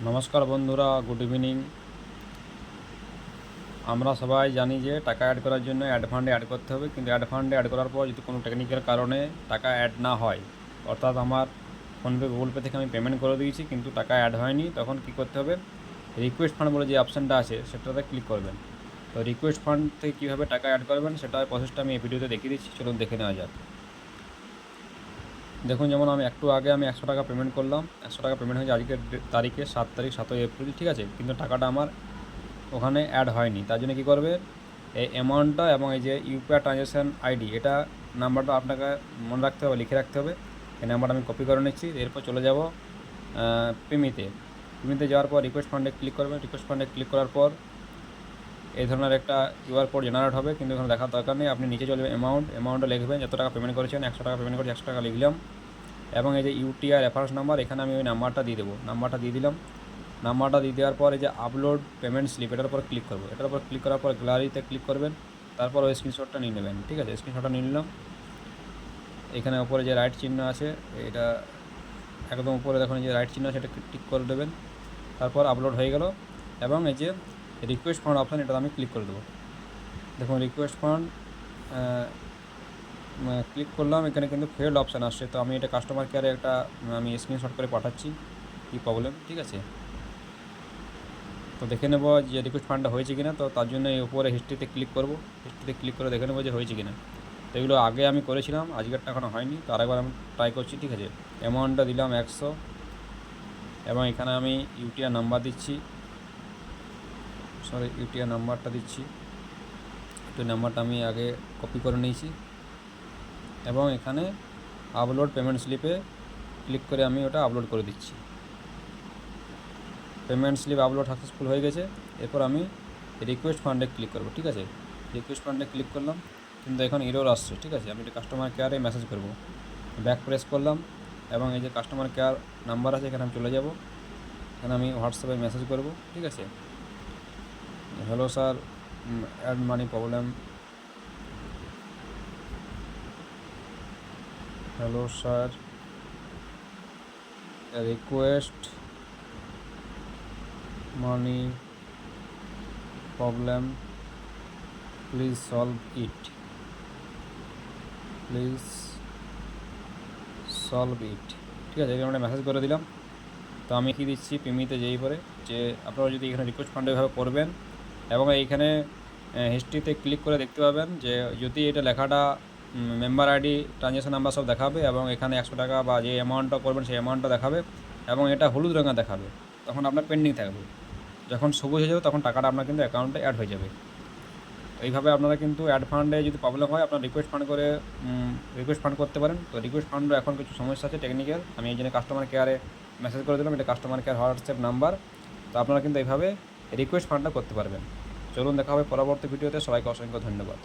নমস্কার বন্ধুরা, good evening. আমরা সবাই জানি যে টাকা অ্যাড করার জন্য অ্যাড ফান্ডে অ্যাড করতে হবে, কিন্তু অ্যাড ফান্ডে অ্যাড করার পর যদি কোনো টেকনিক্যাল কারণে টাকা অ্যাড না হয়, অর্থাৎ আমার ফোনপে গুগল পে থেকে আমি পেমেন্ট করে দিয়েছি কিন্তু টাকা অ্যাড হয়নি, তখন কি করতে হবে? রিকোয়েস্ট ফান্ড বলে যে অপশানটা আছে সেটাতে ক্লিক করবেন। তো রিকোয়েস্ট ফান্ড থেকে কীভাবে টাকা অ্যাড করবেন সেটার প্রসেসটা আমি এই ভিডিওতে দেখিয়ে দিচ্ছি, চলুন দেখে নেওয়া যাক। দেখুন, যেমন আমি একটু আগে 100 টাকা পেমেন্ট করলাম। 100 টাকা পেমেন্ট হয়েছে আজকের তারিখে 7 তারিখ 7 এপ্রিল, ঠিক আছে, কিন্তু টাকাটা আমার ওখানে অ্যাড হয়নি। তার জন্য কী করবে, এই অ্যামাউন্টটা এবং এই যে ইউপিআই ট্রানজ্যাকশান আইডি, এটা নাম্বারটা আপনাকে মনে রাখতে হবে, লিখে রাখতে হবে। এই নাম্বারটা আমি কপি করে নিচ্ছি। এরপর চলে যাব পেমিতে যাওয়ার পর রিকোয়েস্ট ফান্ডে ক্লিক করবেন। রিকোয়েস্ট ফান্ডে ক্লিক করার পর এই ধরনের একটা কিউআর কোড জেনারেট হবে, কিন্তু এখানে দেখার দরকার নেই। আপনি নিচে চলবে অ্যামাউন্টটা লিখবেন, যত টাকা পেমেন্ট করেছেন। 100 টাকা পেমেন্ট করেছি, 100 টাকা লিখলাম। এবং এই যে ইউটিআই রেফারেন্স নাম্বার, এখানে আমি ওই নাম্বারটা দিয়ে দেবো। নাম্বারটা দিয়ে দিলাম। নাম্বারটা দিয়ে দেওয়ার পর এই যে আপলোড পেমেন্ট স্লিপ, এটার উপর ক্লিক করবো। এটার উপর ক্লিক করার পর গ্যালারিতে ক্লিক করবেন। তারপর ওই স্ক্রিনশটটা নিয়ে নেবেন, ঠিক আছে। স্ক্রিনশটটা নিয়ে নিলাম। এখানে উপরে যে রাইট চিহ্ন আছে, এটা একদম উপরে দেখুন, যে রাইট চিহ্ন আছে, এটা ক্লিক করে দেবেন। তারপর আপলোড হয়ে গেল। এবং এই যে রিকোয়েস্ট ফান্ড অপশান, এটা আমি ক্লিক করে দেবো। দেখুন, রিকোয়েস্ট ফান্ড ক্লিক করলাম, এখানে কিন্তু ফেল্ড অপশান আসছে। তো আমি এটা কাস্টমার কেয়ারে একটা আমি স্ক্রিনশট করে পাঠাচ্ছি কী প্রবলেম, ঠিক আছে। তো দেখে নেব যে রিকোয়েস্ট ফান্ডটা হয়েছে কিনা। তো তার জন্য এই উপরে হিস্ট্রিতে ক্লিক করব। হিস্ট্রিতে ক্লিক করে দেখে নেব যে হয়েছে কিনা। তো এগুলো আগে আমি করেছিলাম, আজকেরটা এখনও হয়নি। তো আরেকবার আমি ট্রাই করছি, ঠিক আছে। অ্যামাউন্টটা দিলাম 100 এবং এখানে আমি ইউটিআর নাম্বার দিচ্ছি, ইউটিআর নাম্বারটা দিচ্ছি। ইউটিআর নাম্বারটা আমি আগে কপি করে নিয়েছি এবং এখানে আপলোড পেমেন্ট স্লিপে ক্লিক করে আমি ওটা আপলোড করে দিচ্ছি। পেমেন্ট স্লিপ আপলোড সাকসেসফুল হয়ে গেছে। এরপর আমি রিকোয়েস্ট ফান্ডে ক্লিক করব, ঠিক আছে। রিকোয়েস্ট ফান্ডে ক্লিক করলাম, কিন্তু এখন এরর আসছে, ঠিক আছে। আমি এটা কাস্টমার কেয়ারে মেসেজ করব। ব্যাক প্রেস করলাম এবং এই যে কাস্টমার কেয়ার নাম্বার আছে, এখানে আমি চলে যাব। এখানে আমি হোয়াটসঅ্যাপে মেসেজ করব, ঠিক আছে। Hello sir, add money problem. Hello sir, request money problem, please solve it, please solve it, ঠিক আছে। এখানে একটা মেসেজ করে দিলাম। তো আমি কি দিচ্ছি, পেমিতে যেই পরে যে আপনারা যদি এখানে রিকোয়েস্ট ফান্ড এভাবে করবেন এবং এইখানে হিস্ট্রিতে ক্লিক করে দেখতে পাবেন যে যদি এটা লেখাটা মেম্বার আইডি ট্রানজ্যাকশন নাম্বার সব দেখাবে এবং এখানে 100 টাকা বা যে অ্যামাউন্টটা করবেন সেই অ্যামাউন্টটা দেখাবে এবং এটা হলুদ রঙে দেখাবে, তখন আপনার পেন্ডিং থাকবে। যখন সবুজ হয়ে যাবে তখন টাকাটা আপনার কিন্তু অ্যাকাউন্টে অ্যাড হয়ে যাবে। এইভাবে আপনারা কিন্তু অ্যাড ফান্ডে যদি প্রবলেম হয়, আপনারা রিকোয়েস্ট ফান্ড করে রিকোয়েস্ট ফান্ড করতে পারেন। তো রিকোয়েস্ট ফান্ডও এখন কিছু সমস্যা আছে টেকনিক্যাল, আমি এই জন্য কাস্টমার কেয়ারে মেসেজ করে দিলাম। এটা কাস্টমার কেয়ার হোয়াটসঅ্যাপ নাম্বার। তো আপনারা কিন্তু এইভাবে রিকোয়েস্ট ফান্ডটা করতে পারবেন। চলুন, দেখা হবে পরবর্তী ভিডিওতে। সবাইকে অসংখ্য ধন্যবাদ।